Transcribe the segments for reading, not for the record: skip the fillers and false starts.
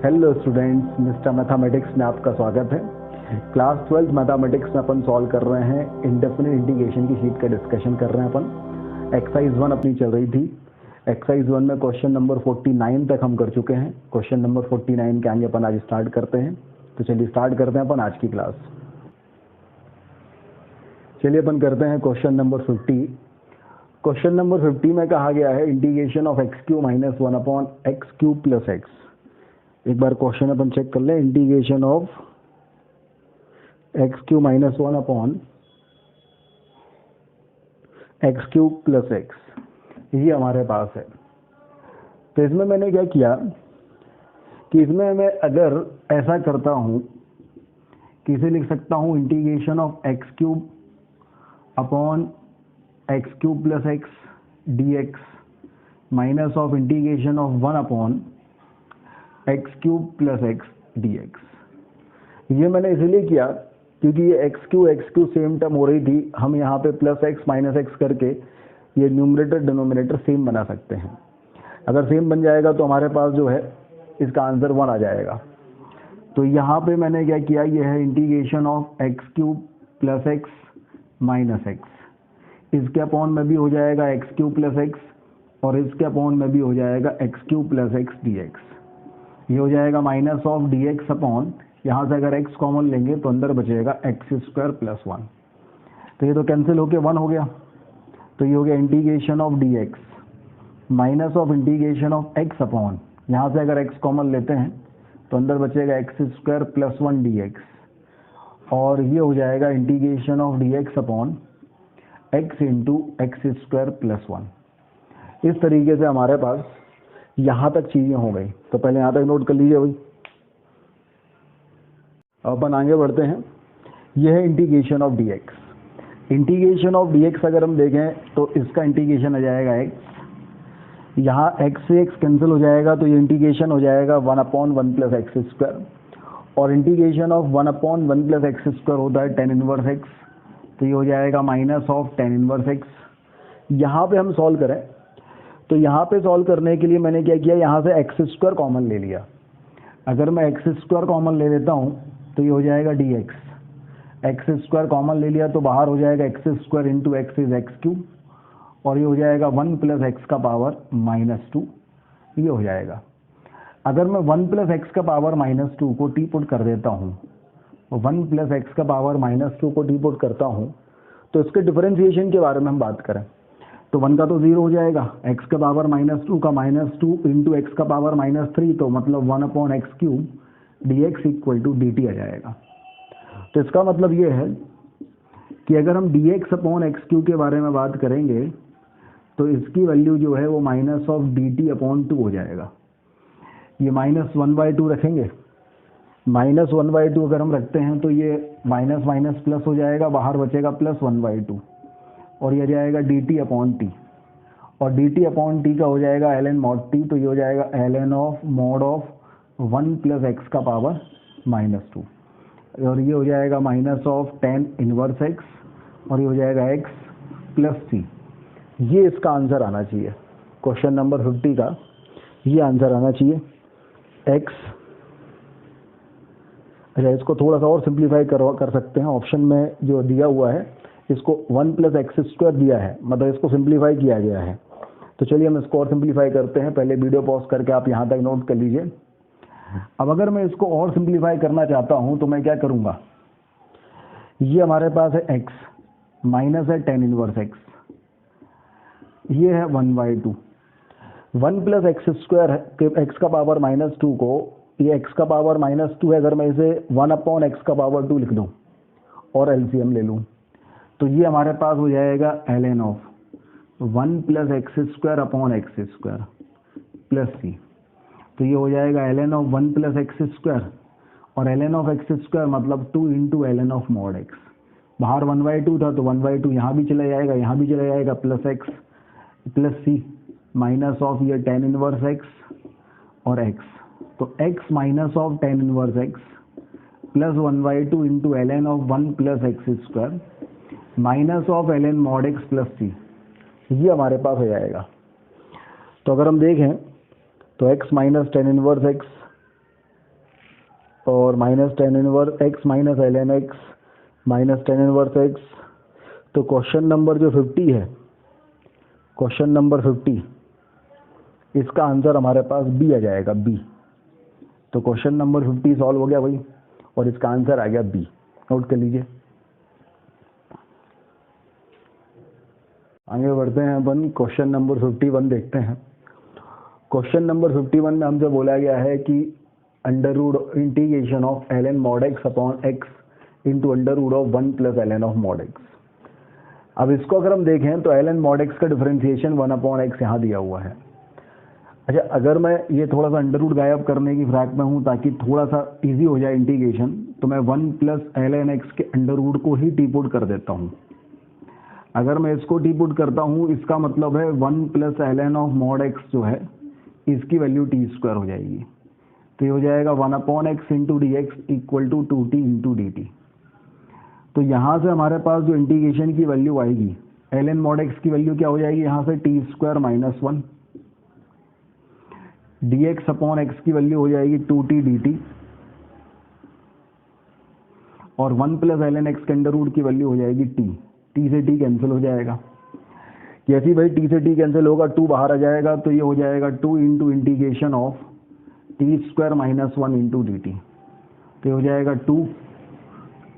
Hello students, mister mathematics में आपका स्वागत है। क्लास 12 मैथमेटिक्स में अपन सॉल्व कर रहे हैं इंडेफिनिट इंटीग्रेशन की शीट का डिस्कशन कर रहे हैं अपन। एक्सरसाइज 1 अपनी चल रही थी। एक्सरसाइज 1 में क्वेश्चन नंबर 49 तक हम कर चुके हैं। क्वेश्चन नंबर 49 के आगे अपन आज स्टार्ट करते हैं। तो चलिए स्टार्ट करते हैं अपन आज की क्लास। चलिए अपन करते हैं क्वेश्चन नंबर 50। क्वेश्चन नंबर 50 में कहा गया है integration of x Q minus 1 upon x Q plus x. एक बार क्वेश्चन अपन चेक कर लें। Integration of x Q minus 1 upon x Q plus x, ये हमारे पास है। तो इसमें मैंने क्या किया कि इसमें मैं अगर ऐसा करता हूं कि इसे लिख सकता हूं integration of x cube upon x cube plus x D x minus of integration of 1 upon x cube plus x D x. ये मैंने इसलिए किया क्योंकि ये एक्स क्यू सेम टर्म हो रही थी। हम यहाँ पे प्लस एक्स माइनस एक्स करके ये न्यूमरेटर डिनोमिनेटर सेम बना सकते हैं। अगर सेम बन जाएगा तो हमारे पास जो है इसका आंसर 1 आ जाएगा। तो यहाँ पे मैंने क्या किया, ये है integration of x cube plus x minus x. इसके अपॉन में भी हो जाएगा एक्स क्यूब प्लस एक्स और इसके अपॉन में भी हो जाएगा x cube plus x D x. ये हो जाएगा minus of D x upon, यहाँ से अगर x कॉमन लेंगे तो अंदर बचेगा एक्स स्क्वायर प्लस 1। तो ये तो कैंसिल होके 1 हो गया। तो ये हो गया integration of D x minus of integration of x upon, यहाँ से अगर x कॉमन लेते हैं तो अंदर बचेगा x square plus 1 D x. और ये हो जाएगा integration of D x upon X into x square plus 1। इस तरीके से हमारे पास यहाँ तक चीज़ें हो गई। तो पहले यहाँ तक नोट कर लीजिए भाई। अब अपन आगे बढ़ते हैं। यह है integration of D x. Integration of D X अगर हम देखें तो इसका इंटीग्रेशन आ जाएगा एक्स, यहाँ एक्स से एक्स कैंसिल हो जाएगा तो ये इंटीग्रेशन हो जाएगा 1 अपॉन 1 प्लस एक्स स्क्वायर। और integration of 1 upon 1 plus x square होता है टेन इनवर्स एक्स। तो ये हो जाएगा minus of tan inverse x. यहाँ पे हम सॉल्व करें तो यहाँ पे सॉल्व करने के लिए मैंने क्या किया, यहाँ से एक्स स्क्वायर कॉमन ले लिया। अगर मैं एक्स स्क्वायर कॉमन ले लेता हूँ तो ये हो जाएगा D x. X square common ले लिया तो बाहर हो जाएगा x square into x is x cube और ये हो जाएगा 1 प्लस एक्स का पावर माइनस 2। ये हो जाएगा। अगर मैं 1 प्लस एक्स का पावर माइनस 2 को टी पुट कर देता हूँ, 1 प्लस एक्स का पावर माइनस 2 को टी पुट करता हूँ तो इसके डिफरेंशिएशन के बारे में हम बात करें तो 1 का तो 0 हो जाएगा, एक्स का पावर माइनस 2 का माइनस 2 इंटू एक्स का पावर माइनस 3, तो मतलब 1 upon x cube d x equal to d T आ जाएगा। तो इसका मतलब ये है कि अगर हम d x upon x cube के बारे में बात करेंगे तो इसकी वैल्यू जो है वो minus of D t upon 2 हो जाएगा। ये माइनस 1/2 रखेंगे। माइनस 1/2 अगर हम रखते हैं तो ये माइनस माइनस प्लस हो जाएगा, बाहर बचेगा प्लस 1/2 और ये जाएगा डी टी अपॉन टी। और डी टी अपॉन टी का हो जाएगा एल एन मॉड टी। तो ये हो जाएगा L N of mod of 1 plus X का पावर माइनस 2 और ये हो जाएगा minus of tan inverse x और ये हो जाएगा एक्स प्लस सी। ये इसका आंसर आना चाहिए। क्वेश्चन नंबर 50 का ये आंसर आना चाहिए एक्स। अच्छा, इसको थोड़ा सा और सिंप्लीफाई कर सकते हैं। ऑप्शन में जो दिया हुआ है इसको 1 प्लस एक्स स्क्वायर दिया है, मतलब इसको सिंप्लीफाई किया गया है। तो चलिए हम इसको और सिंप्लीफाई करते हैं। पहले वीडियो पॉज करके आप यहाँ तक नोट कर लीजिए। अब अगर मैं इसको और सिंप्लीफाई करना चाहता हूँ तो मैं क्या करूँगा, ये हमारे पास है x माइनस है टेन इनवर्स x, ये है 1/2। 1 प्लस एक्स स्क्वायर एक्स का पावर माइनस 2 को, ये x का पावर माइनस 2 है, अगर मैं इसे 1 अपॉन एक्स का पावर 2 लिख दूँ और एलसीएम ले लूँ तो ये हमारे पास हो जाएगा L N of 1 plus x square upon x square plus c. तो ये हो जाएगा L N of 1 plus x square और l N of x square मतलब 2 into l N of mod x. बाहर 1/2 था तो 1/2 यहाँ भी चला जाएगा, यहाँ भी चला जाएगा, plus x plus c minus of ये टेन इनवर्स एक्स और एक्स। तो x minus of tan inverse x plus 1/2 into l N of 1 plus x square minus of L N mod x plus सी, ये हमारे पास हो जाएगा। तो अगर हम देखें तो x minus tan inverse x और minus tan inverse x minus l n x minus tan inverse x. तो क्वेश्चन नंबर जो 50 है, क्वेश्चन नंबर 50, इसका आंसर हमारे पास बी आ जाएगा, बी। तो क्वेश्चन नंबर 50 सॉल्व हो गया भाई, और इसका आंसर आ गया बी। नोट कर लीजिए। आगे बढ़ते हैं अपन, क्वेश्चन नंबर 51 देखते हैं। क्वेश्चन नंबर 51 में हमसे बोला गया है कि under root integration of L N mod X upon X into under root of 1 plus L N of mod X. अब इसको अगर हम देखें तो एल एन मॉड एक्स का डिफरेंशिएशन 1 अपॉन एक्स यहाँ दिया हुआ है। अच्छा, अगर मैं ये थोड़ा सा अंडर रूट गायब करने की फ्रैक में हूँ ताकि थोड़ा सा इजी हो जाए इंटीग्रेशन, तो मैं 1 प्लस एल एन एक्स के अंडर रूट को ही टी पुट कर देता हूँ। अगर मैं इसको टी पुट करता हूँ, इसका मतलब है 1 plus L N of mod X जो है इसकी वैल्यू टी स्क्वायर हो जाएगी। तो ये हो जाएगा 1 upon X into D x equal to 2t into D T. तो यहाँ से हमारे पास जो इंटीग्रेशन की वैल्यू आएगी, एल एन मॉड एक्स की वैल्यू क्या हो जाएगी, यहाँ से T square minus 1, D x upon x की वैल्यू हो जाएगी 2t डी टी, और 1 प्लस एल एन एक्स के अंडर रूट की वैल्यू हो जाएगी टी। टी से टी कैंसिल हो जाएगा। जैसे ही भाई टी से टी कैंसिल होगा, 2 बाहर आ जाएगा, तो ये हो जाएगा 2 into integration of T square minus 1 into D T. तो ये हो जाएगा 2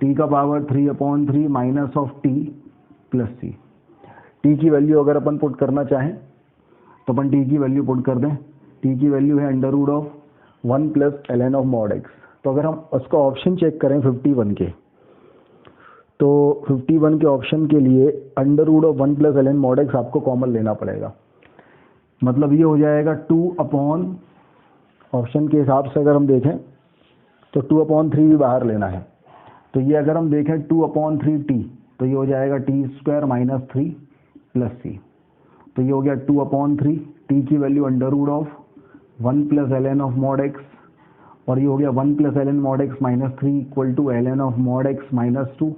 टी का power 3 upon 3 minus of T plus C. T की वैल्यू अगर अपन पुट करना चाहें तो अपन टी की वैल्यू पुट कर दें। टी की वैल्यू है under root of 1 plus L N of mod X. तो अगर हम उसका ऑप्शन चेक करें 51 के, तो 51 के ऑप्शन के लिए under root of 1 plus L N mod X आपको कॉमन लेना पड़ेगा। मतलब ये हो जाएगा 2 अपॉन, ऑप्शन के हिसाब से अगर हम देखें तो 2 अपॉन 3 भी बाहर लेना है। तो ये अगर हम देखें 2 अपॉन 3 टी, तो ये हो जाएगा t square minus 3 plus c. तो ये हो गया 2 अपॉन 3, टी की value under root of 1 plus L N of mod x, और ये हो गया 1 plus L N mod x minus 3 equal to l N of mod x minus 2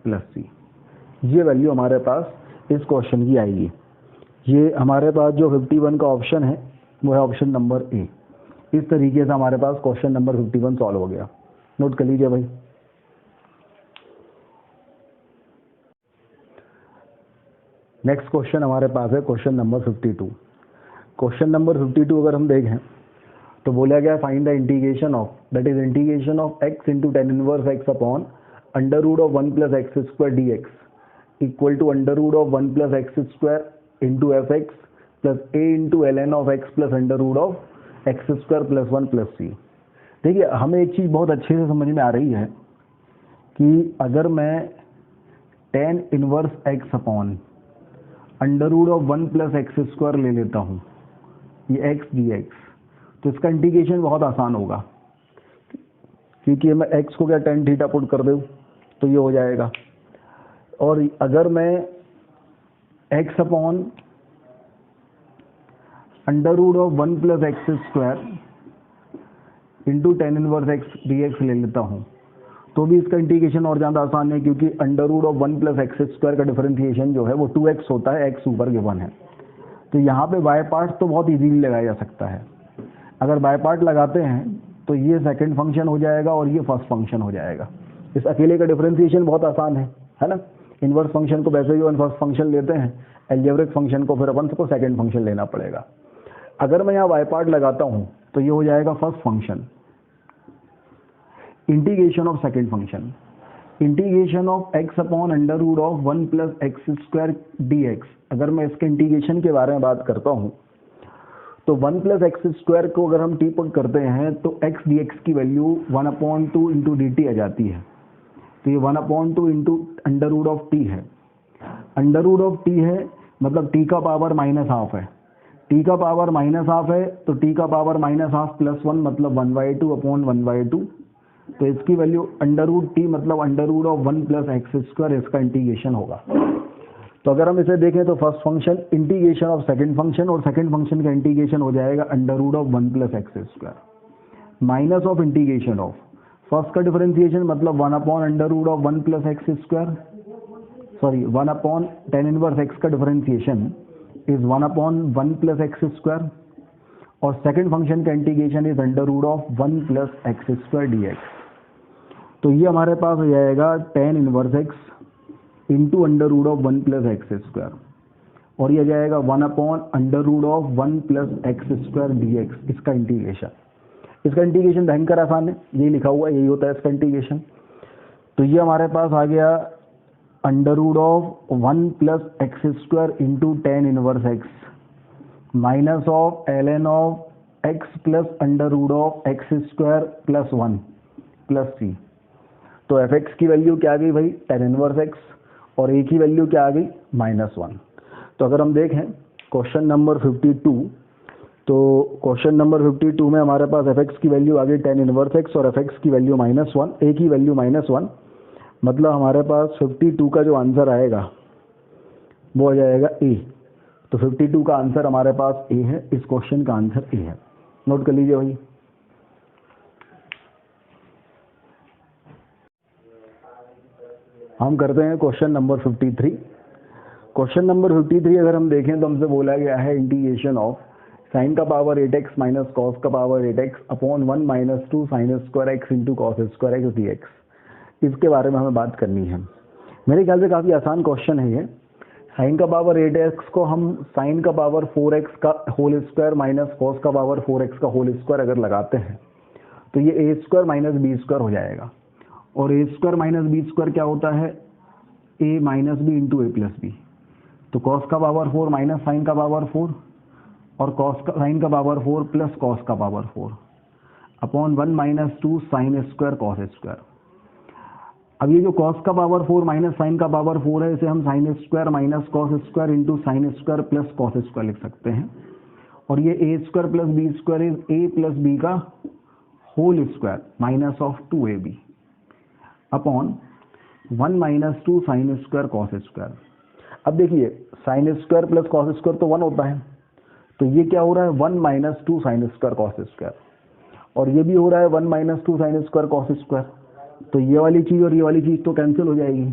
plus सी। ये वैल्यू हमारे पास इस क्वेश्चन की आएगी। ये हमारे पास जो 51 का ऑप्शन है वो है ऑप्शन नंबर ए। इस तरीके से हमारे पास क्वेश्चन नंबर 51 सॉल्व हो गया। नोट कर लीजिए भाई। नेक्स्ट क्वेश्चन हमारे पास है क्वेश्चन नंबर 52। क्वेश्चन नंबर 52 अगर हम देखें तो बोला गया find the integration of, that is integration of x into tan inverse x upon under root of 1 plus x square D x equal to under root of 1 plus x square into f x plus a into l N of x plus under root of x square plus 1 plus c. देखिए, हमें एक चीज़ बहुत अच्छे से समझ में आ रही है कि अगर मैं tan inverse x upon under root of 1 plus x square ले लेता हूँ, ये एक्स डी एक्स, तो इसका इंटीग्रेशन बहुत आसान होगा, क्योंकि मैं एक्स को क्या टेन थीटा पुट कर दूँ तो ये हो जाएगा। और अगर मैं X upon under root of 1 plus x square into tan inverse X D X ले लेता हूँ, तो भी इसका इंटीग्रेशन और ज़्यादा आसान है, क्योंकि under root of 1 plus x square का डिफरेंशिएशन जो है वो 2x होता है, x ऊपर गिवन है। तो यहाँ पे बाय पार्ट तो बहुत इजीली लगाया जा सकता है। अगर बाय पार्ट लगाते हैं तो ये सेकंड फंक्शन हो जाएगा और ये फर्स्ट फंक्शन हो जाएगा। इस अकेले का डिफरेंशिएशन बहुत आसान है ना। इनवर्स फंक्शन को वैसे ही अपन फर्स्ट फंक्शन लेते हैं, एल्जेब्रिक फंक्शन को फिर अपन सबको सेकंड फंक्शन लेना पड़ेगा। अगर मैं यहाँ बाय पार्ट लगाता हूँ तो ये हो जाएगा first function, integration of second function, integration of X upon under root of 1 plus x square D X. अगर मैं इसके इंटीग्रेशन के बारे में बात करता हूँ तो 1 प्लस एक्स स्क्वायर को अगर हम टी पुट करते हैं तो एक्स डी एक्स की वैल्यू 1/2 इंटू डी टी आ जाती है। तो ये 1/2 into under root of T है। अंडर रूट ऑफ टी है मतलब टी का पावर माइनस हाफ है। टी का पावर माइनस हाफ है तो टी का पावर माइनस हाफ प्लस 1 मतलब 1/2 अपॉन 1/2। तो इसकी वैल्यू अंडर रूट टी मतलब under root of 1 plus x square, इसका इंटीग्रेशन होगा। तो अगर हम इसे देखें तो first function integration of second function, और सेकंड फंक्शन का इंटीग्रेशन हो जाएगा under root of 1 plus x square minus of integration of first का डिफरेंशिएशन मतलब 1 upon under root of 1 plus x square, sorry 1 upon tan inverse X का differentiation is 1 upon 1 plus x square, और second function का integration is under root of 1 plus x square D X. तो ये हमारे पास हो जाएगा tan inverse X into under root of 1 plus x square, और ये जाएगा 1 upon under root of 1 plus x square D X. इसका इंटीग्रेशन, इसका इंटीग्रेशन भयंकर आसान है, यही लिखा हुआ है, यही होता है इसका इंटीग्रेशन। तो ये हमारे पास आ गया under root of 1 plus x square into tan inverse x minus of ln of x plus under root of x square plus 1 plus c. तो एफ एक्स की वैल्यू क्या आ गई भाई, tan इनवर्स एक्स, और ए की वैल्यू क्या आ गई, -1। तो अगर हम देखें क्वेश्चन नंबर 52, तो क्वेश्चन नंबर 52 में हमारे पास एफ एक्स की वैल्यू आ गई tan इनवर्स एक्स और एफ एक्स की वैल्यू -1, ए की वैल्यू -1, मतलब हमारे पास 52 का जो आंसर आएगा वो आ जाएगा ए। तो 52 का आंसर हमारे पास ए है, इस क्वेश्चन का आंसर ए है, नोट कर लीजिए भाई। हम करते हैं क्वेश्चन नंबर 53। क्वेश्चन नंबर 53 अगर हम देखें तो हमसे बोला गया है इंटीग्रेशन ऑफ साइन का पावर 8x माइनस कॉस का power 8x upon 1 minus 2 sine square x into cos square x D x. इसके बारे में हमें बात करनी है। मेरे ख्याल से काफ़ी आसान क्वेश्चन है ये। साइन का पावर 8x को हम साइन का पावर 4x का होल स्क्वायर माइनस कॉस का पावर 4x का होल स्क्वायर अगर लगाते हैं तो ये a square minus B square हो जाएगा, और ए स्क्वायर माइनस बी स्क्वायर क्या होता है, ए माइनस बी इंटू ए प्लस बी। तो कॉस का पावर 4 माइनस साइन का पावर 4 और कॉस का साइन का पावर 4 प्लस कॉस का power 4 upon 1 minus 2 sine square cos square. अब ये जो कॉस का पावर 4 माइनस साइन का पावर 4 है, इसे हम sine square minus cos square into sine square plus cos square लिख सकते हैं, और ये a square plus b square is a plus b का whole square minus of 2ab upon 1 minus 2 sine square cos square. अब देखिए sine square plus cos square तो 1 होता है, तो ये क्या हो रहा है 1 minus 2 sine square cos square, और ये भी हो रहा है 1 minus 2 sine square cos square. तो ये वाली चीज़ और ये वाली चीज़ तो कैंसिल हो जाएगी।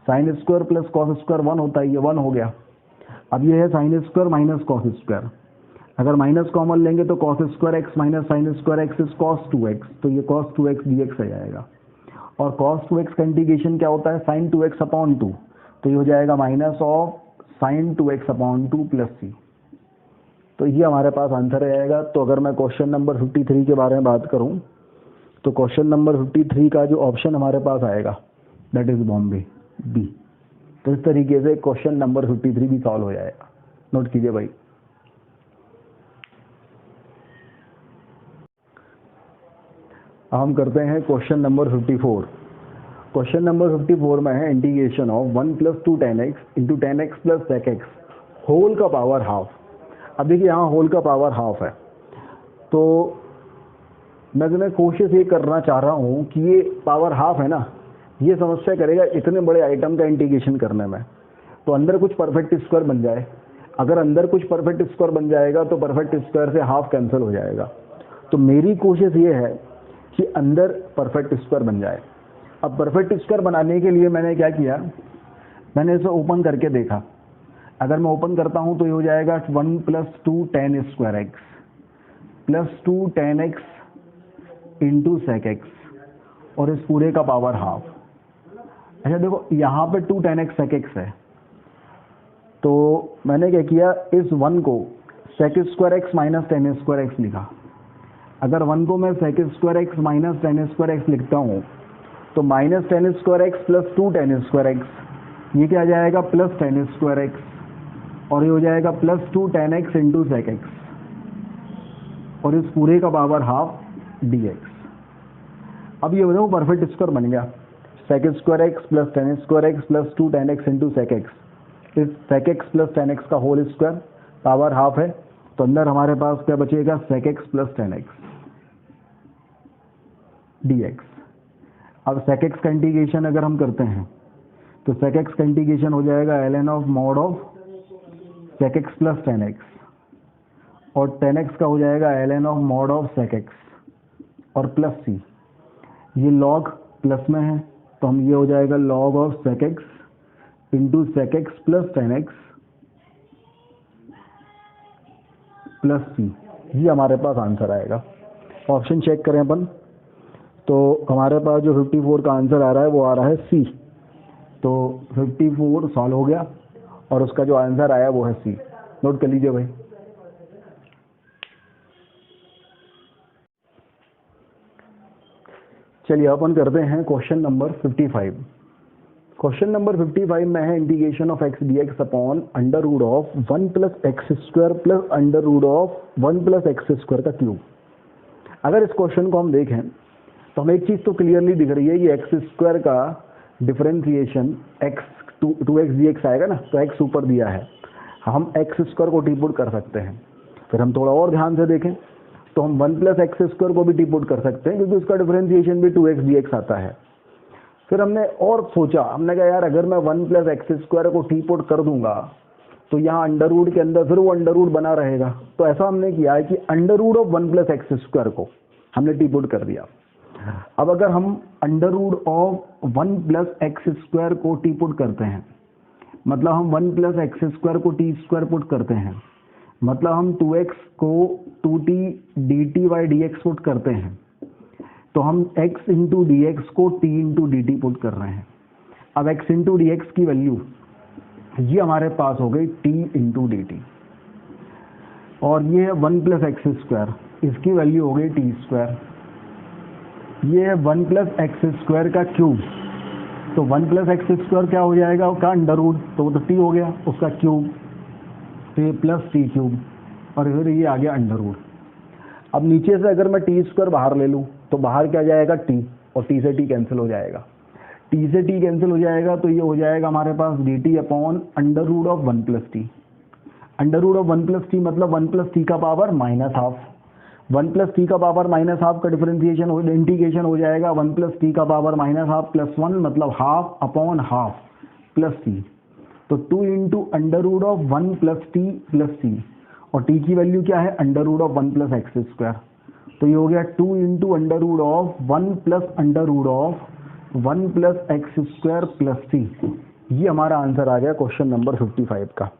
Sign square plus cos square 1 होता है, ये 1 हो गया। अब ये है sign square minus cos square, अगर माइनस कॉमन लेंगे तो cos square X minus sine square x is cos 2x, तो ये कॉस 2x dx आ जाएगा। और cos 2x का इंटीग्रेशन क्या होता है, साइन 2x अपॉन 2, तो ये हो जाएगा minus of sine 2x upon 2 plus c. तो ये हमारे पास आंसर आएगा। तो अगर मैं क्वेश्चन नंबर 53 के बारे में बात करूं तो क्वेश्चन नंबर 53 का जो ऑप्शन हमारे पास आएगा दैट इज बॉम्बे बी। तो इस तरीके से क्वेश्चन नंबर 53 भी सॉल्व हो जाएगा, नोट कीजिए भाई। हम करते हैं क्वेश्चन नंबर 54। क्वेश्चन नंबर 54 में है integration of 1 plus 2 tan x into tan x plus sec X whole का पावर हाफ। अब देखिए यहाँ होल का पावर हाफ है, तो मैं कोशिश ये करना चाह रहा हूँ कि ये पावर हाफ है ना, ये समस्या करेगा इतने बड़े आइटम का इंटीग्रेशन करने में, तो अंदर कुछ परफेक्ट स्क्वायर बन जाए। अगर अंदर कुछ परफेक्ट स्क्वायर बन जाएगा तो परफेक्ट स्क्वायर से हाफ कैंसिल हो जाएगा। तो मेरी कोशिश ये है कि अंदर परफेक्ट स्क्वायर बन जाए। अब परफेक्ट स्क्वायर बनाने के लिए मैंने क्या किया, मैंने इसे ओपन करके देखा। अगर मैं ओपन करता हूं तो ये हो जाएगा 1 plus 2 tan square x plus 2 tan x into sec X, और इस पूरे का पावर हाफ। अच्छा देखो यहाँ पे 2 tan x सेक एक्स है, तो मैंने क्या किया, इस 1 को sec square X minus tan square X लिखा। अगर 1 को मैं sec square X minus tan square X लिखता हूँ तो minus tan square x plus 2 tan square X, ये क्या आ जाएगा प्लस टेन स्क्वायर एक्स, और ये हो जाएगा plus 2 tan x into sec X, और इस पूरे का पावर हाफ dx। अब ये बताओ परफेक्ट स्क्वायर बन गया, sec square x plus tan square x plus 2 tan x into sec x, इस sec x plus tan x का होल स्क्वायर पावर हाफ है, तो अंदर हमारे पास क्या बचेगा sec x plus tan x dx। अब सेक एक्स का इंटीग्रेशन अगर हम करते हैं तो सेक एक्स का इंटीग्रेशन हो जाएगा ln of mod of sec x plus tan X, और टेन एक्स का हो जाएगा ln of mod of sec X और प्लस सी। ये लॉग प्लस में है तो हम ये हो जाएगा log of sec x into sec x plus tan x plus सी। ये हमारे पास आंसर आएगा। ऑप्शन चेक करें अपन, तो हमारे पास जो 54 का आंसर आ रहा है वो आ रहा है सी। तो 54 सॉल्व हो गया और उसका जो आंसर आया वो है सी। नोट कर लीजिए भाई। चलिए अपन करते हैं क्वेश्चन नंबर 55। क्वेश्चन नंबर 55 में है integration of X D x upon under root of 1 plus x square plus under root of 1 plus x square का क्यूब। अगर इस क्वेश्चन को हम देखें तो हमें एक चीज़ तो क्लियरली दिख रही है, ये एक्स स्क्वायर का differentiation X two X D X आएगा ना, तो एक्स ऊपर दिया है, हम एक्स स्क्वायर को टी पुट कर सकते हैं। फिर हम थोड़ा और ध्यान से देखें तो हम 1 प्लस एक्स स्क्वायर को भी टी पुट कर सकते हैं क्योंकि उसका डिफरेंशिएशन भी 2x dx आता है। फिर हमने और सोचा, हमने कहा यार अगर मैं 1 प्लस एक्स स्क्वायर को टी पुट कर दूंगा तो यहाँ अंडर रूट के अंदर फिर वो अंडर रूट बना रहेगा। तो ऐसा हमने किया है कि under root of 1 plus x square को हमने टी पुट कर दिया। अब अगर हम under root of 1 plus x square को टी पुट करते हैं, मतलब हम 1 प्लस एक्स स्क्वायर को टी स्क्वायर पुट करते हैं, मतलब हम 2x को 2t dt by D X put करते हैं, तो हम x इंटू डी एक्स को t into D T put कर रहे हैं। अब x इंटू डी एक्स की वैल्यू ये हमारे पास हो गई t इंटू डी टी, और ये है 1 प्लस एक्स स्क्वायर, इसकी वैल्यू हो गई टी स्क्वायर। ये है 1 प्लस एक्स स्क्वायर का क्यूब, तो 1 प्लस एक्स स्क्वायर क्या हो जाएगा, उसका अंडर रूट, तो वो तो टी हो गया, उसका क्यूब, तो ये प्लस टी क्यूब, और फिर ये आ गया अंडर रूट। अब नीचे से अगर मैं टी स्क्वायर बाहर ले लूँ तो बाहर क्या जाएगा टी, और टी से टी कैंसिल हो जाएगा, टी से टी कैंसिल हो जाएगा, तो ये हो जाएगा हमारे पास d t upon under root of 1 plus t. Under root of 1 plus t मतलब 1 प्लस टी का power minus half, 1 plus t का पावर माइनस हाफ का डिफरेंशिएशन हो, इंटीग्रेशन हो जाएगा 1 प्लस टी का पावर माइनस हाफ प्लस 1 मतलब half upon half plus t. तो 2 into under root of 1 plus t, और टी की वैल्यू क्या है under root of 1 plus x square, तो ये हो गया 2 into under root of 1 plus under root of 1 plus x square plus t. ये हमारा आंसर आ गया क्वेश्चन नंबर 55 का।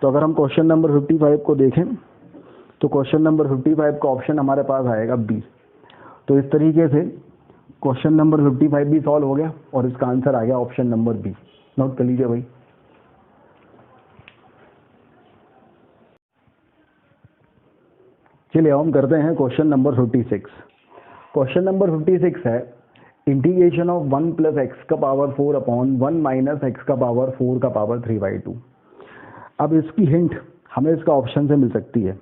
तो अगर हम क्वेश्चन नंबर 55 को देखें तो क्वेश्चन नंबर 55 का ऑप्शन हमारे पास आएगा बी। तो इस तरीके से क्वेश्चन नंबर 55 भी सॉल्व हो गया और इसका आंसर आ गया ऑप्शन नंबर बी। नोट कर लीजिए भाई। चलिए हम करते हैं क्वेश्चन नंबर 56। क्वेश्चन नंबर 56 है इंटीग्रेशन ऑफ 1 प्लस एक्स का पावर 4 अपॉन 1 माइनस एक्स का पावर 4 का पावर 3/2। अब इसकी हिंट हमें इसका ऑप्शन से मिल सकती है।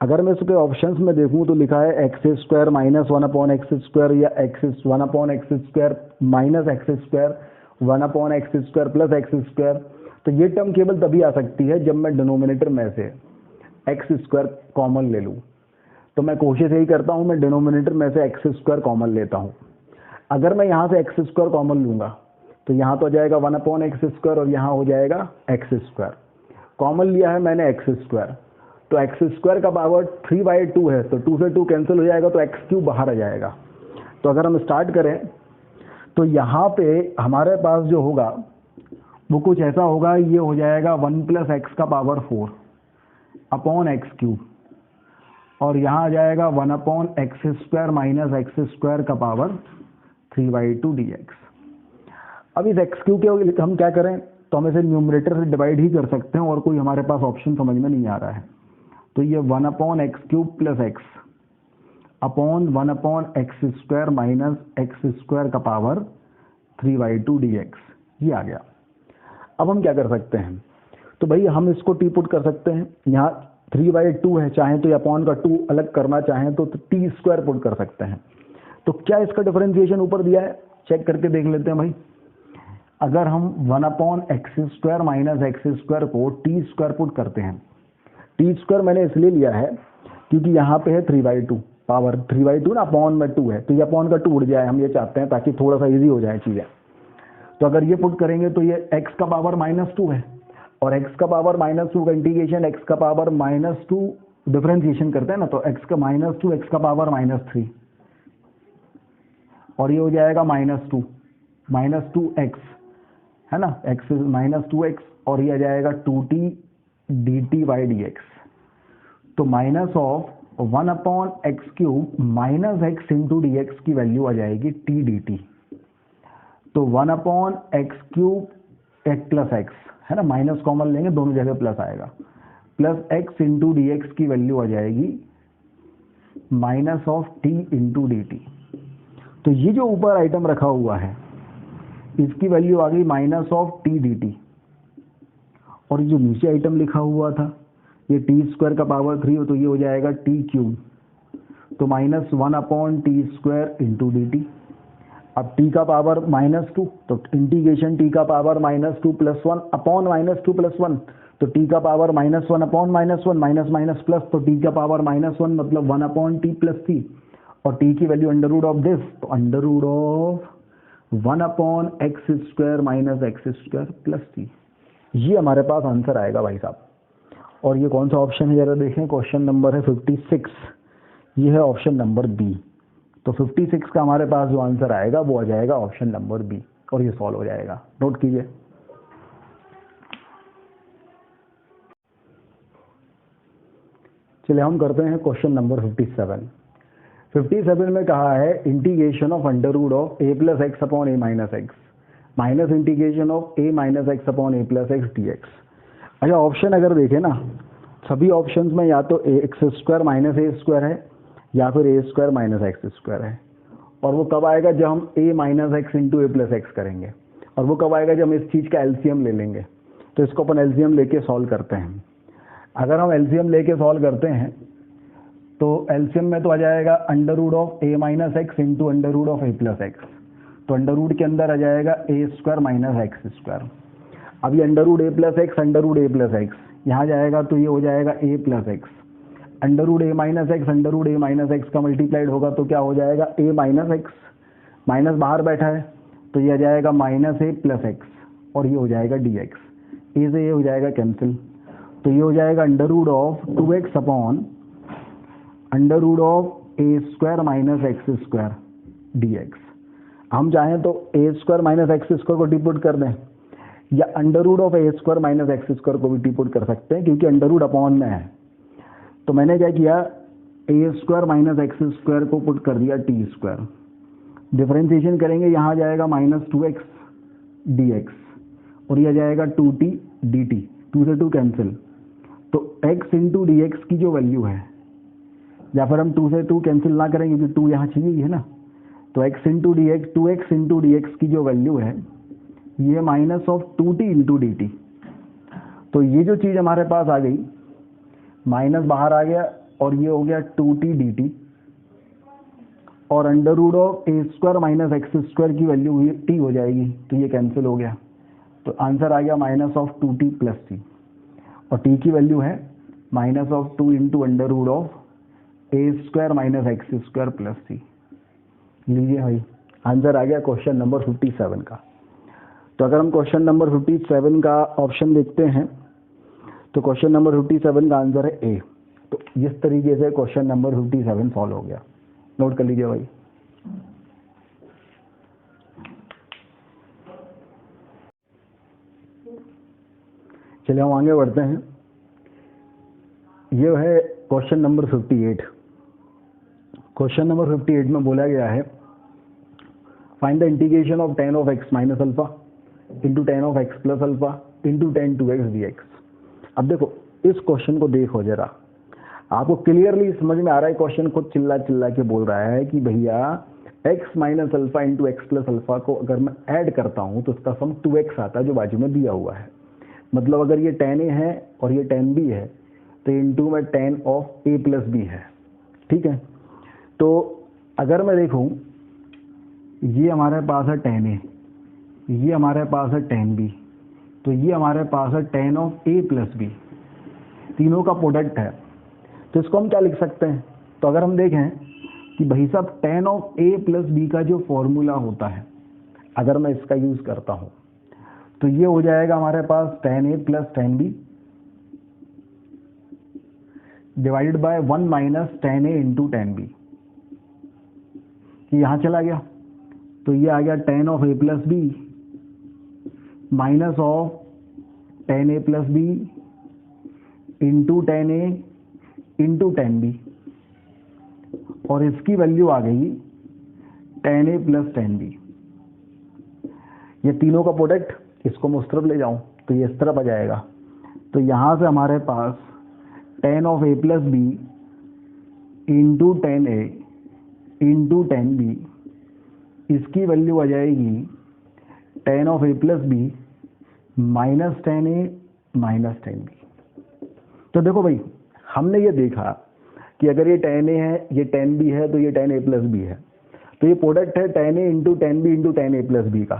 अगर मैं इसके ऑप्शंस में देखूं तो लिखा है x square minus 1 upon x square, या x 1 upon x square minus x square, 1 upon x square plus x square. तो ये टर्म केवल तभी आ सकती है जब मैं डिनोमिनेटर में से एक्स स्क्वायर कॉमन ले लूँ। तो मैं कोशिश यही करता हूँ, मैं डिनोमिनेटर में से एक्स स्क्वायर कॉमन लेता हूँ। अगर मैं यहाँ से एक्स स्क्वायर कॉमन लूँगा तो यहाँ तो जाएगा 1 अपॉन एक्स स्क्वायर और यहाँ हो जाएगा एक्स स्क्वायर। कॉमन लिया है मैंने एक्स स्क्वायर, तो एक्स स्क्वायर का पावर 3/2 है, तो 2 से 2 कैंसिल हो जाएगा, तो एक्स क्यूब बाहर आ जाएगा। तो अगर हम स्टार्ट करें तो यहाँ पे हमारे पास जो होगा वो कुछ ऐसा होगा, ये हो जाएगा 1 प्लस एक्स का पावर 4 अपॉन एक्स क्यूब, और यहाँ आ जाएगा 1 upon x square minus x square का पावर 3/2 dx। अब इस एक्स क्यूब के हम क्या करें, तो हम इसे न्यूमरेटर से डिवाइड ही कर सकते हैं और कोई हमारे पास ऑप्शन समझ में नहीं आ रहा है। तो ये 1 upon x cube plus x upon 1 upon x square minus x square का पावर 3/2 dx, ये आ गया। अब हम क्या कर सकते हैं, तो भाई हम इसको टी पुट कर सकते हैं। यहाँ 3/2 है, चाहें तो ये अपॉन का 2 अलग करना चाहें तो टी स्क्वायर पुट कर सकते हैं। तो क्या इसका डिफरेंशिएशन ऊपर दिया है, चेक करके देख लेते हैं भाई। अगर हम 1 upon x square minus x square को टी स्क्वायर पुट करते हैं, टी स्क्वायर मैंने इसलिए लिया है क्योंकि यहाँ पे है 3/2, पावर 3/2 ना, अपॉन में 2 है, तो ये अपॉन का 2 उड़ जाए, हम ये चाहते हैं ताकि थोड़ा सा ईजी हो जाए चीज़ें। तो अगर ये पुट करेंगे तो ये एक्स का पावर -2 है, और x का पावर -2 का इंटीग्रेशन x का पावर -2 डिफरेंशिएशन करते हैं ना, तो x का -2 x का पावर -3, और ये हो जाएगा -2x है ना, x -2x, और ये आ जाएगा 2t dt बाई dx। तो minus of 1/x³ minus x इंटू डी एक्स की वैल्यू आ जाएगी t dt। तो 1/x³ एक प्लस एक्स है ना, माइनस कॉमन लेंगे दोनों जगह प्लस आएगा, प्लस x इंटू डी एक्स की वैल्यू आ जाएगी minus of t into D T. तो ये जो ऊपर आइटम रखा हुआ है इसकी वैल्यू आ गई minus of t D T, और जो नीचे आइटम लिखा हुआ था ये t² का पावर 3 हो तो ये हो जाएगा t³, तो minus 1/t² into D t. अब t का पावर -2 तो इंटीग्रेशन t का पावर -2 + 1 अपॉन -2 + 1, तो t का power -1 upon -1 minus minus plus, तो t का पावर -1 मतलब 1/t + c, और t की value under root of this, तो under root of 1/x² minus x² + c। ये हमारे पास आंसर आएगा भाई साहब। और ये कौन सा ऑप्शन है जरा देखें, क्वेश्चन नंबर है 56, ये है ऑप्शन नंबर बी। तो 56 का हमारे पास जो आंसर आएगा वो आ जाएगा ऑप्शन नंबर बी, और ये सॉल्व हो जाएगा। नोट कीजिए। चलिए हम करते हैं क्वेश्चन नंबर 57। 57 में कहा है integration of under root of a + x upon a minus x minus integration of a minus x upon a + x dx। अच्छा ऑप्शन अगर देखें ना, सभी ऑप्शंस में या तो x² माइनस a² है या फिर a² माइनस x² है, और वो कब आएगा जब हम a minus x into a + x करेंगे, और वो कब आएगा जब हम इस चीज़ का एलसीएम ले लेंगे। तो इसको अपन एलसीएम लेके सॉल्व करते हैं। अगर हम एलसीएम लेके सॉल्व करते हैं तो एलसीएम में तो आ जाएगा under root of a minus x into under root of a + x, तो अंडर रूट के अंदर आ जाएगा a² माइनस x²। अब ये under root a + x under root a + x यहाँ जाएगा तो ये हो जाएगा a + x, under root a minus x under root a minus x का मल्टीप्लाइड होगा तो क्या हो जाएगा a माइनस एक्स, माइनस बाहर बैठा है तो ये आ जाएगा माइनस a + x, और ये हो जाएगा dx, a से ये हो जाएगा कैंसिल, तो ये हो जाएगा under root of 2x upon under root of a² minus x² dx। हम चाहें तो a² माइनस x² को डिपुट कर दें, या under root of a² minus x² को भी डिपुट कर सकते हैं, क्योंकि अंडर रूट अपॉन में है। तो मैंने क्या किया, a² माइनस x² को पुट कर दिया t², डिफरेंशिएशन करेंगे यहाँ जाएगा -2x dx, और यह जाएगा 2t dt, 2 से 2 कैंसिल, तो x इंटू डी एक्स की जो वैल्यू है, या फिर हम 2 से 2 कैंसिल ना करें क्योंकि 2 यहाँ चाहिए ही है ना, तो x इंटू D x 2x into D X की जो वैल्यू है ये minus of 2t into D T. तो ये जो चीज़ हमारे पास आ गई, माइनस बाहर आ गया और ये हो गया 2t dt, और under root of a² minus x² की वैल्यू हुई t हो जाएगी, तो ये कैंसिल हो गया, तो आंसर आ गया माइनस ऑफ 2t + c, और t की वैल्यू है minus of 2 into under root of a² minus x² + c। लीजिए भाई आंसर आ गया क्वेश्चन नंबर 57 का। तो अगर हम क्वेश्चन नंबर 57 का ऑप्शन देखते हैं तो क्वेश्चन नंबर 57 का आंसर है ए। तो इस तरीके से क्वेश्चन नंबर 57 सॉल्व हो गया। नोट कर लीजिए भाई। चलिए हम आगे बढ़ते हैं। ये है क्वेश्चन नंबर 58। क्वेश्चन नंबर 58 में बोला गया है find the integration of tan of x minus alpha into tan of x plus alpha into tan 2x dx। अब देखो इस क्वेश्चन को देखो जरा, आपको क्लियरली समझ में आ रहा है, क्वेश्चन खुद चिल्ला चिल्ला के बोल रहा है कि भैया x minus alpha into x plus alpha को अगर मैं ऐड करता हूं तो उसका सम 2x आता है जो बाजू में दिया हुआ है। मतलब अगर ये tan a है और ये tan b है तो इंटू में tan of a plus b है। ठीक है, तो अगर मैं देखूं ये हमारे पास है tan a, ये हमारे पास है tan b, तो ये हमारे पास है tan of a plus b, तीनों का प्रोडक्ट है। तो इसको हम क्या लिख सकते हैं, तो अगर हम देखें कि भाई साहब tan of a plus b का जो फॉर्मूला होता है अगर मैं इसका यूज करता हूं तो ये हो जाएगा हमारे पास tan a plus tan b divided by 1 minus tan a into tan b। यहां चला गया तो ये आ गया tan of a plus b minus of tan a plus b into tan a into tan b, और इसकी वैल्यू आ गई tan a plus tan b. ये तीनों का प्रोडक्ट, इसको मैं उस तरफ ले जाऊं तो ये इस तरफ आ जाएगा। तो यहां से हमारे पास tan of a plus b into tan a into tan b, इसकी वैल्यू आ जाएगी tan of a plus b minus tan a minus tan b. तो देखो भाई, हमने ये देखा कि अगर ये टेन ए है, ये टेन बी है, तो ये टेन ए प्लस बी है, तो ये प्रोडक्ट है tan a into tan b into tan a plus b का।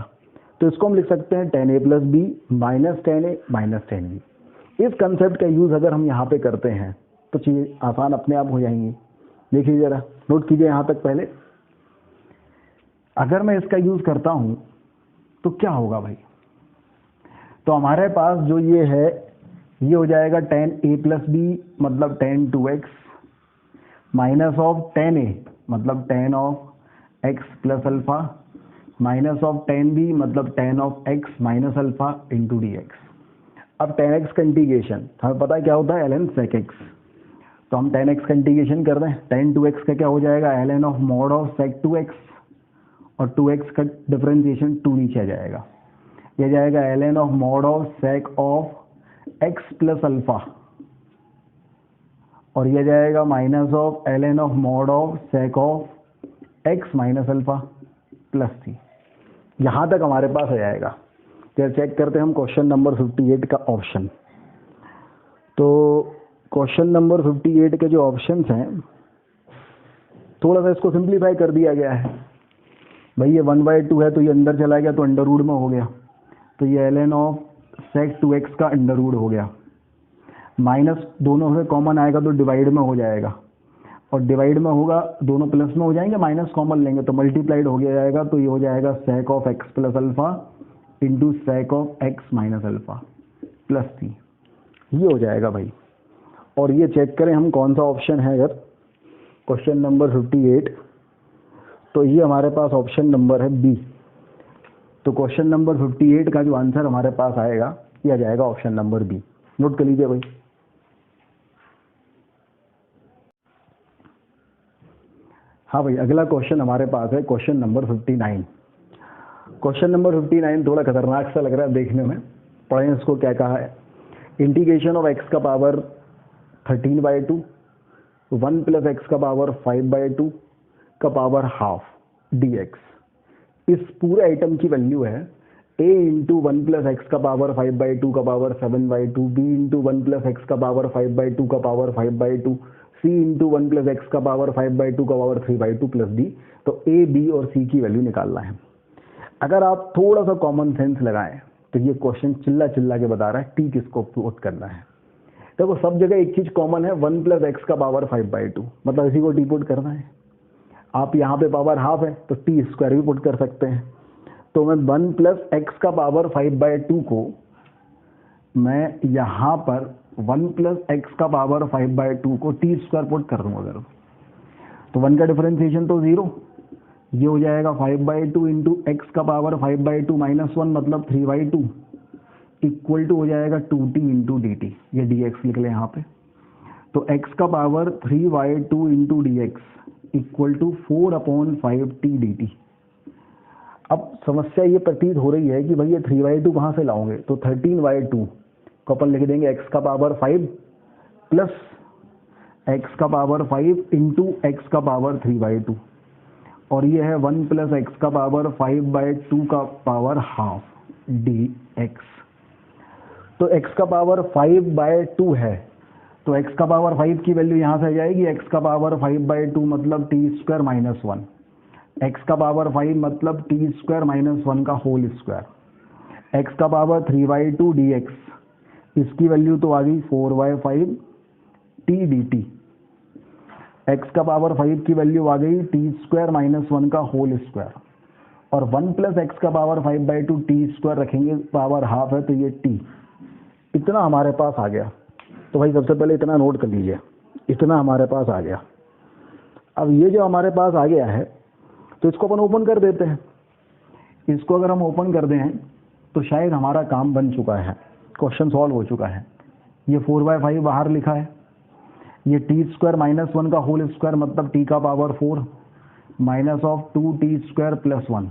तो इसको हम लिख सकते हैं tan a plus b minus tan a minus tan b. इस कंसेप्ट का यूज अगर हम यहाँ पे करते हैं तो चीजें आसान अपने आप हो जाएंगी। देखिए जरा, नोट कीजिए यहाँ तक पहले। अगर मैं इसका यूज करता हूं तो क्या होगा भाई, तो हमारे पास जो ये है ये हो जाएगा टेन ए प्लस बी मतलब tan two x minus of tan a मतलब tan of x plus alpha minus of tan b मतलब tan of x minus alpha into D x. अब टेन एक्स का इंटीग्रेशन हमें पता है क्या होता है, एल एन सेक एक्स। तो हम टेन एक्स का इंटीग्रेशन कर दें, टेन टू एक्स का क्या हो जाएगा, L N of mod of sec two x, और टू एक्स का डिफरेंशिएशन टू नीचे आ जाएगा, यह जाएगा L N of mod of sec of x plus alpha, और यह जाएगा minus of L N of mod of sec of x minus alpha plus c. यहां तक हमारे पास आ जाएगा। तो चेक करते हैं हम क्वेश्चन नंबर 58 का ऑप्शन। तो क्वेश्चन नंबर 58 के जो ऑप्शंस हैं, थोड़ा सा इसको सिंप्लीफाई कर दिया गया है। भाई ये 1/2 है तो ये अंदर चला गया तो अंडर रूट में हो गया, तो ये l N of sec two x का अंडर रूट हो गया, माइनस दोनों से कॉमन आएगा तो डिवाइड में हो जाएगा, और डिवाइड में होगा दोनों प्लस में हो जाएंगे, माइनस कॉमन लेंगे तो मल्टीप्लाइड हो गया जाएगा। तो ये हो जाएगा sec of x plus alpha into sec of x minus alpha plus सी, ये हो जाएगा भाई। और ये चेक करें हम कौन सा ऑप्शन है। अगर क्वेश्चन नंबर 58, तो ये हमारे पास ऑप्शन नंबर है बी। तो क्वेश्चन नंबर 58 का जो आंसर हमारे पास आएगा ये आ जाएगा ऑप्शन नंबर बी। नोट कर लीजिए भाई। हाँ भाई, अगला क्वेश्चन हमारे पास है क्वेश्चन नंबर 59। क्वेश्चन नंबर 59 थोड़ा खतरनाक सा लग रहा है देखने में। पढ़ें इसको क्या कहा है। इंटीग्रेशन ऑफ एक्स का पावर 13/2 1 प्लस एक्स का पावर 5/2 का पावर हाफ डी एक्स। इस पूरे आइटम की वैल्यू है a into one plus X का पावर 5/2 का power 7/2, b into one plus X का पावर 5/2 का power 5/2, c into one plus X का पावर 5/2 का पावर 3/2 प्लस d। तो a, b और c की वैल्यू निकालना है। अगर आप थोड़ा सा कॉमन सेंस लगाएं तो ये क्वेश्चन चिल्ला चिल्ला के बता रहा है टी किसको पुट करना है। देखो सब जगह एक चीज कॉमन है, 1 प्लस एक्स का पावर 5/2, मतलब इसी को टी पुट करना है। आप यहाँ पे पावर हाफ है तो टी स्क्वायर भी पुट कर सकते हैं। तो मैं 1 प्लस एक्स का पावर 5/2 को मैं यहाँ पर 1 प्लस एक्स का पावर 5/2 को टी स्क्वायर पुट कर दूंगा अगर, तो 1 का डिफरेंशिएशन तो 0, ये हो जाएगा 5/2 इंटू एक्स का पावर 5/2 माइनस 1 मतलब 3/2 इक्वल टू हो जाएगा 2t इंटू डी टी। ये डी एक्स लिख लें यहाँ पे। तो x का power 3/2 into D x equal to 4/5t d t. अब समस्या ये प्रतीत हो रही है कि भाई ये 3/2 कहाँ से लाओगे, तो 13/2 को अपन लिख देंगे x का पावर 5 प्लस x का पावर 5 इंटू एक्स का पावर 3/2, और ये है 1 प्लस एक्स का पावर 5/2 का पावर हाफ डी एक्स। तो x का पावर 5/2 है, तो x का पावर 5 की वैल्यू यहाँ से आ जाएगी, x का पावर 5/2 मतलब टी स्क्वायर माइनस 1, x का पावर 5 मतलब टी स्क्वायर माइनस 1 का होल स्क्वायर, x का पावर 3/2 डी एक्स, इसकी वैल्यू तो आ गई 4/5 टी डी टी। एक्स का पावर 5 की वैल्यू आ गई टी स्क्वायर माइनस 1 का होल स्क्वायर, और 1 प्लस एक्स का पावर 5/2 टी स्क्वायर रखेंगे, पावर हाफ है तो ये टी। इतना हमारे पास आ गया। तो भाई सबसे पहले इतना नोट कर लीजिए, इतना हमारे पास आ गया। अब ये जो हमारे पास आ गया है तो इसको अपन ओपन कर देते हैं। इसको अगर हम ओपन कर दें तो शायद हमारा काम बन चुका है, क्वेश्चन सॉल्व हो चुका है। ये 4/5 बाहर लिखा है, ये टी स्क्वायर माइनस 1 का होल स्क्वायर मतलब टी का power 4 minus of 2t square plus 1,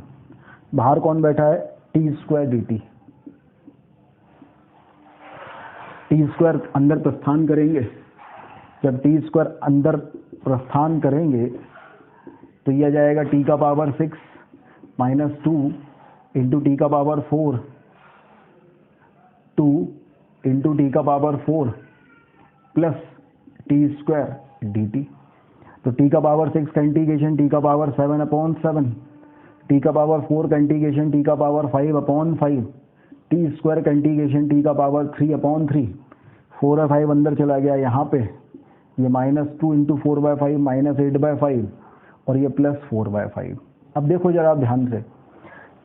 बाहर कौन बैठा है, T square D T. T square अंदर प्रस्थान करेंगे, जब टी स्क्वायर अंदर प्रस्थान करेंगे तो यह जाएगा टी का पावर 6 माइनस 2 इंटू टी का पावर 4, 2 इंटू टी का power 4 plus T square D T. तो टी का पावर 6 का इंटीग्रेशन टी का पावर 7/7, टी का पावर 4 का इंटीग्रेशन टी का पावर 5/5, टी स्क्वायर का इंटीग्रेशन टी का पावर 3/3। 4 और 5 अंदर चला गया यहाँ पे, ये -2 इंटू 4/5 -8/5 और ये +4/5। अब देखो जरा आप ध्यान से,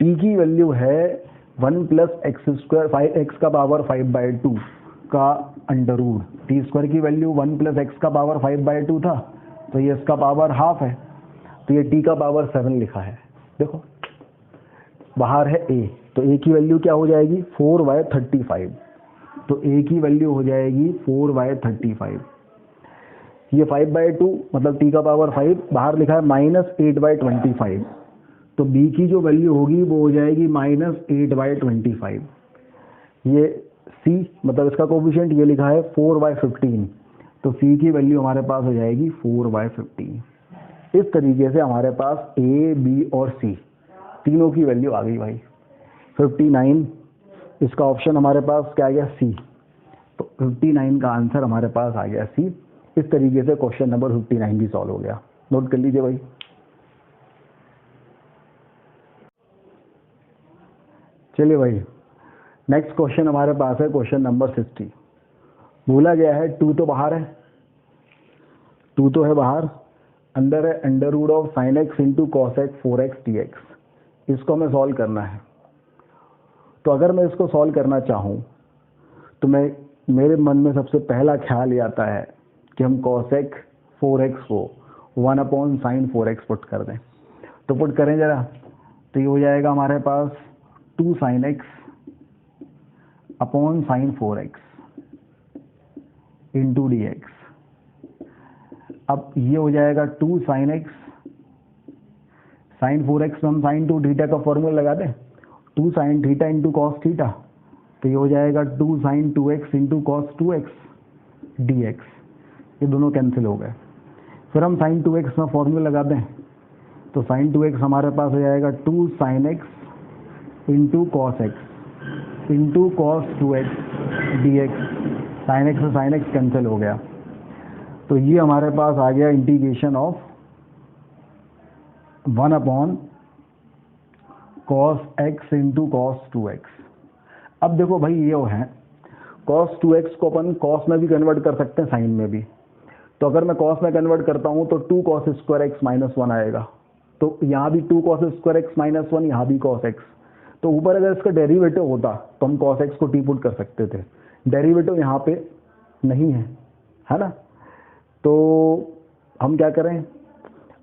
t की वैल्यू है 1 + x², 5x का पावर 5/2 का अंडर रूट। टी स्क्वायर की वैल्यू 1 + x का पावर 5/2 था, तो ये इसका पावर हाफ है, तो ये t का पावर 7 लिखा है। देखो बाहर है a, तो a की वैल्यू क्या हो जाएगी 4/35, तो a की वैल्यू हो जाएगी 4/35। ये 5/2 मतलब t का पावर 5, बाहर लिखा है -8/25, तो b की जो वैल्यू होगी वो हो जाएगी -8/25। ये c मतलब इसका कोफिशिएंट ये लिखा है 4/15, तो c की वैल्यू हमारे पास हो जाएगी 4/15। इस तरीके से हमारे पास a, b और c तीनों की वैल्यू आ गई भाई। 59 इसका ऑप्शन हमारे पास क्या आ गया, सी। तो 59 का आंसर हमारे पास आ गया सी। इस तरीके से क्वेश्चन नंबर 59 भी सॉल्व हो गया। नोट कर लीजिए भाई। चलिए भाई, नेक्स्ट क्वेश्चन हमारे पास है क्वेश्चन नंबर 60। बोला गया है 2 तो बाहर है, 2 तो है बाहर, अंदर है under root of sin x into cos x 4x dx। इसको हमें सॉल्व करना है। तो अगर मैं इसको सॉल्व करना चाहूँ तो मेरे मन में सबसे पहला ख्याल ये आता है कि हम cosec 4x को 1/sin 4x पुट कर दें। तो पुट करें जरा, तो ये हो जाएगा हमारे पास 2 sin x upon sin 4x into D x. अब ये हो जाएगा 2 sin x, sin 4x में हम sin 2 थीटा का फॉर्मूला लगा दें, 2 sin theta into cos theta, तो ये हो जाएगा 2 sin 2x into cos 2x dx। ये दोनों कैंसिल हो गए। फिर हम sin 2x में फॉर्मूला लगा दें, तो sin 2x हमारे पास हो जाएगा 2 sin x into cos x into cos 2x dx। sin x से sin x कैंसिल हो गया, तो ये हमारे पास आ गया integration of 1/cos x into cos 2x। अब देखो भाई ये है cos 2x को अपन cos में भी कन्वर्ट कर सकते हैं, sin में भी। तो अगर मैं cos में कन्वर्ट करता हूँ तो 2 cos स्क्वायर x माइनस 1 आएगा, तो यहाँ भी 2 cos स्क्वायर x माइनस 1, यहाँ भी cos x। तो ऊपर अगर इसका डेरिवेटिव होता तो हम cos x को टी पुट कर सकते थे, डेरिवेटिव यहाँ पे नहीं है ना। तो हम क्या करें,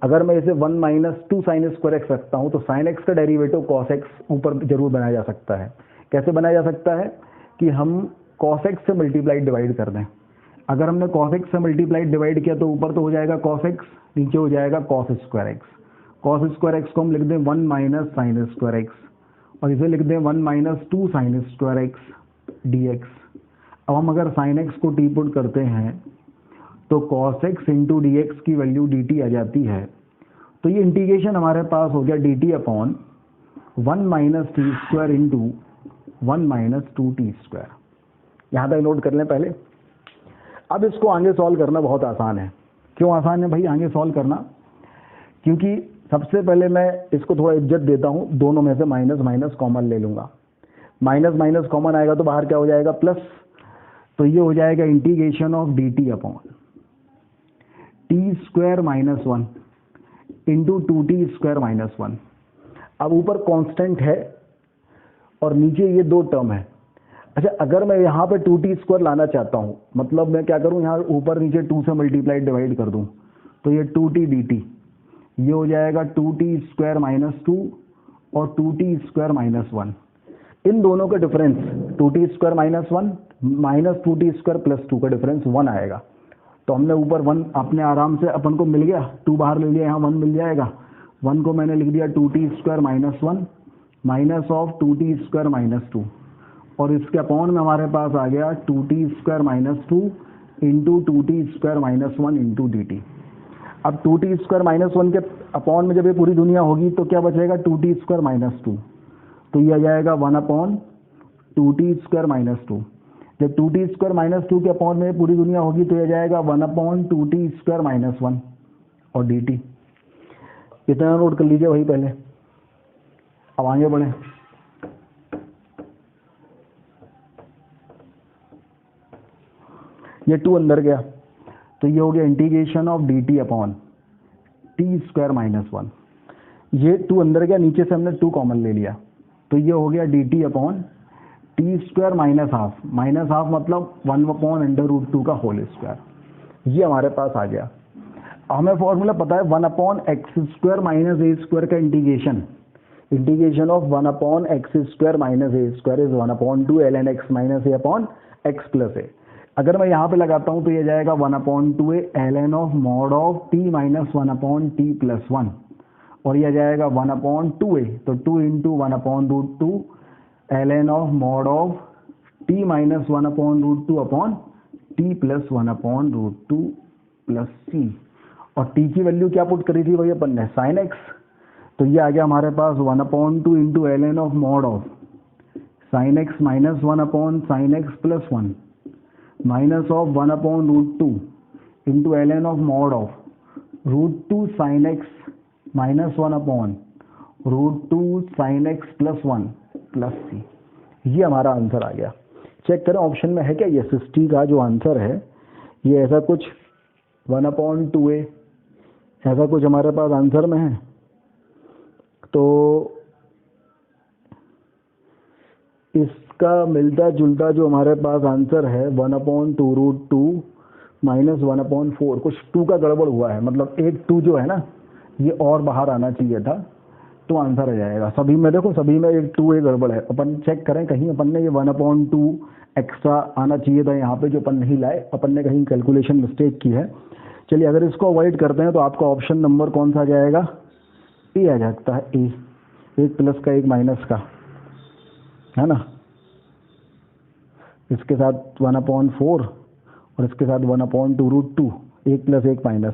अगर मैं इसे 1 - 2 sin स्क्वायर x रखता हूँ तो sin x का डेरिवेटिव cos x ऊपर जरूर बनाया जा सकता है। कैसे बनाया जा सकता है कि हम cos x से मल्टीप्लाइड डिवाइड कर दें। अगर हमने cos x से मल्टीप्लाइड डिवाइड किया तो ऊपर तो हो जाएगा cos x, नीचे हो जाएगा cos square x। cos square x को हम लिख दें 1 - sin स्क्वायर x, और इसे लिख दें 1 - 2 sin स्क्वायर x dx। अब हम अगर sin x को टी पुट करते हैं तो cos x इंटू डी एक्स की वैल्यू dt आ जाती है। तो ये इंटीग्रेशन हमारे पास हो गया dt upon 1 - t square into 1 - 2t square. यहाँ तक नोट कर लें पहले। अब इसको आगे सॉल्व करना बहुत आसान है। क्यों आसान है भाई आगे सॉल्व करना? क्योंकि सबसे पहले मैं इसको थोड़ा इज्जत देता हूँ, दोनों में से माइनस माइनस कॉमन ले लूँगा। माइनस माइनस कॉमन आएगा तो बाहर क्या हो जाएगा, प्लस। तो ये हो जाएगा integration of dt upon T square minus 1 into 2t square minus 1। अब ऊपर कांस्टेंट है और नीचे ये दो टर्म है। अच्छा, अगर मैं यहाँ पे 2t स्क्वायर लाना चाहता हूँ, मतलब मैं क्या करूँ, यहाँ ऊपर नीचे 2 से मल्टीप्लाइड डिवाइड कर दूँ, तो ये 2t dt, ये हो जाएगा 2t स्क्वायर माइनस 2 और 2t स्क्वायर माइनस 1। इन दोनों का difference 2t square minus 1 minus 2t square plus 2 का डिफरेंस 1 आएगा। तो हमने ऊपर 1 अपने आराम से अपन को मिल गया, 2 बाहर ले लिया, यहाँ 1 मिल जाएगा। 1 को मैंने लिख दिया 2t square minus 1 minus of 2t square minus 2, और इसके अपॉन में हमारे पास आ गया 2t square minus 2 into 2t square minus 1 into D t. अब 2t स्क्वायर माइनस 1 के अपॉन में जब ये पूरी दुनिया होगी तो क्या बचेगा, 2t स्क्वायर माइनस 2, तो ये आ जाएगा 1 अपॉन 2t स्क्वायर माइनस 2। जब 2t स्क्वायर माइनस 2 के अपॉन में पूरी दुनिया होगी तो ये जाएगा 1 अपॉन 2t स्क्वायर माइनस 1 और डी टी। इतना नोट कर लीजिए वही पहले। अब आगे बढ़े, ये 2 अंदर गया तो ये हो गया integration of D t upon T square minus 1। ये 2 अंदर गया, नीचे से हमने 2 कॉमन ले लिया, तो ये हो गया D t upon T square minus half, minus half मतलब 1 अपॉन अंडर रूट 2 का होल स्क्वायर। ये हमारे पास आ गया। हमें फॉर्मूला पता है 1 upon x square minus a square का integration of 1 upon x square minus a square is 1 upon 2 ln x minus a upon x plus a. अगर मैं यहाँ पे लगाता हूँ तो ये जाएगा 1 upon 2a ln of mod of t minus 1 upon t plus 1, और यह जाएगा 1 अपॉन 2a, तो 2 into 1 upon root 2 ln of mod of t minus 1 upon root 2 upon t plus 1 upon root 2 plus c। और t की value क्या put करी थी भाई अपन ने, साइन x, तो ये आ गया हमारे पास 1 upon 2 into ln of mod of sine x minus 1 upon sine x plus 1 minus of 1 upon root 2 into ln of mod of root 2 sine x minus 1 upon root 2 sine x plus 1 plus c। ये हमारा answer आ गया। Check करें option में है क्या, ये 60 का जो आंसर है ये ऐसा कुछ 1 अपॉन 2a ऐसा कुछ हमारे पास आंसर में है। तो इसका मिलता जुलता जो हमारे पास आंसर है 1 अपॉन 2 रूट 2 माइनस 1 अपॉन 4, कुछ 2 का गड़बड़ हुआ है, मतलब एक 2 जो है ना ये और बाहर आना चाहिए था, तो आंसर आ जाएगा। सभी में देखो, सभी में एक 2 गड़बड़ है। अपन चेक करें कहीं अपन ने ये 1 अपॉन 2 एक्स्ट्रा आना चाहिए था यहाँ पे, जो अपन नहीं लाए, अपन ने कहीं कैलकुलेशन मिस्टेक की है। चलिए अगर इसको अवॉइड करते हैं तो आपका ऑप्शन नंबर कौन सा आ जाएगा, ए आ जाता है, ए, एक प्लस का एक माइनस का, है ना, इसके साथ 1 अपॉन 4 और इसके साथ 1 अपॉन 2 रूट 2, एक प्लस एक माइनस।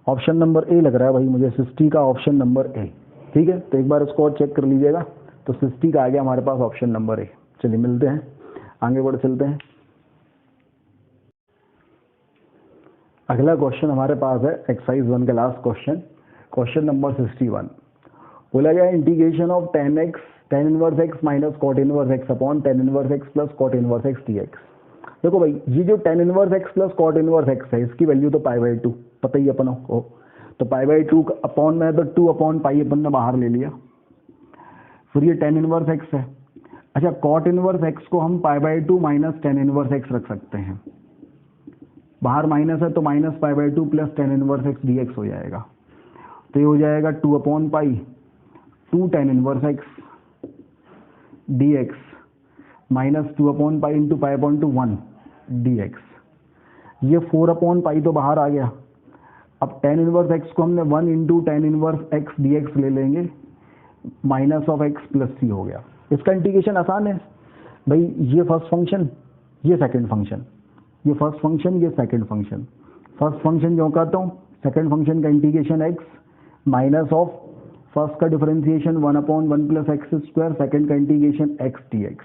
ऑप्शन नंबर ए लग रहा है भाई मुझे, 60 का ऑप्शन नंबर ए। ठीक है, तो एक बार इसको और चेक कर लीजिएगा, तो 60 का आ गया हमारे पास ऑप्शन नंबर ए। चलिए मिलते हैं, आगे बढ़ चलते हैं। अगला क्वेश्चन हमारे पास है एक्सरसाइज 1 का लास्ट क्वेश्चन, क्वेश्चन नंबर 61। बोला गया integration of tan inverse x minus cot inverse x upon tan inverse x plus cot inverse x dx। देखो भाई ये जो tan inverse x plus cot inverse x है, इसकी वैल्यू तो π/2 पता ही अपन को, तो π/2 अपॉन में है तो 2 अपॉन पाई अपन ने बाहर ले लिया। फिर ये tan इनवर्स x है, अच्छा कॉट इनवर्स x को हम π/2 माइनस tan इनवर्स x रख सकते हैं, बाहर माइनस है तो minus π/2 plus tan inverse x dx हो जाएगा, तो ये हो जाएगा 2 upon pi 2 tan inverse x dx minus 2 upon pi into pi upon two 1 dx। ये 4 अपॉन पाई तो बाहर आ गया। अब tan इनवर्स x को हमने 1 into tan inverse x dx ले लेंगे, minus of x plus c हो गया। इसका इंटीग्रेशन आसान है भाई, ये फर्स्ट फंक्शन ये सेकंड फंक्शन, ये फर्स्ट फंक्शन ये सेकंड फंक्शन, फर्स्ट फंक्शन जो कहता हूँ, सेकंड फंक्शन का integration x minus of first का differentiation 1 upon 1 plus x square, second का इंटीग्रेशन x dx,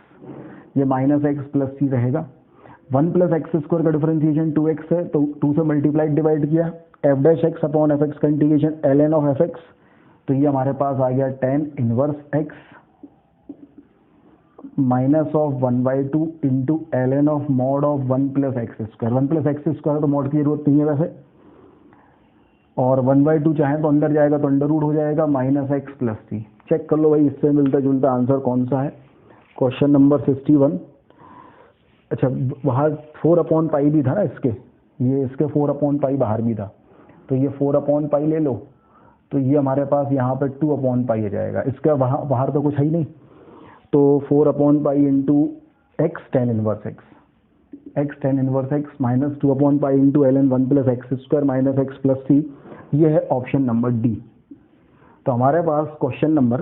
ये माइनस एक्स प्लस सी रहेगा। 1 प्लस एक्स स्क्वायर का डिफरेंशिएशन 2x है, तो 2 से मल्टीप्लाइड डिवाइड किया, f dash x upon f x का integration ln of f x, तो ये हमारे पास आ गया tan inverse x minus of 1/2 into ln of mod of 1 plus x square. 1 plus x square तो मॉड की जरूरत नहीं है वैसे, और 1/2 चाहे तो अंदर जाएगा तो अंडर रूट हो जाएगा, माइनस एक्स प्लस सी। चेक कर लो भाई इससे मिलता जुलता आंसर कौन सा है, क्वेश्चन नंबर 61। अच्छा वहाँ 4 अपॉन पाई भी था ना इसके, ये इसके 4 अपॉन पाई बाहर भी था, तो ये 4 अपॉन पाई ले लो, तो ये हमारे पास यहाँ पे 2 अपॉन पाई आ जाएगा। इसका वहाँ बाहर तो कुछ है ही नहीं, तो 4 upon pi into x tan inverse x, x tan inverse x minus 2/पाई into ln 1 plus x square minus x plus सी, ये है ऑप्शन नंबर डी। तो हमारे पास क्वेश्चन नंबर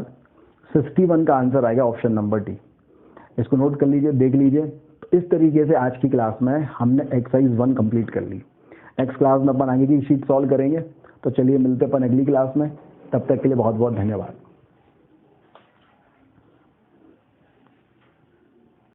61 का आंसर आएगा ऑप्शन नंबर डी। इसको नोट कर लीजिए, देख लीजिए। तो इस तरीके से आज की क्लास में हमने एक्सरसाइज 1 कंप्लीट कर ली। नेक्स्ट क्लास में अपन आगे की शीट सॉल्व करेंगे। तो चलिए मिलते अपन अगली क्लास में, तब तक के लिए बहुत बहुत धन्यवाद।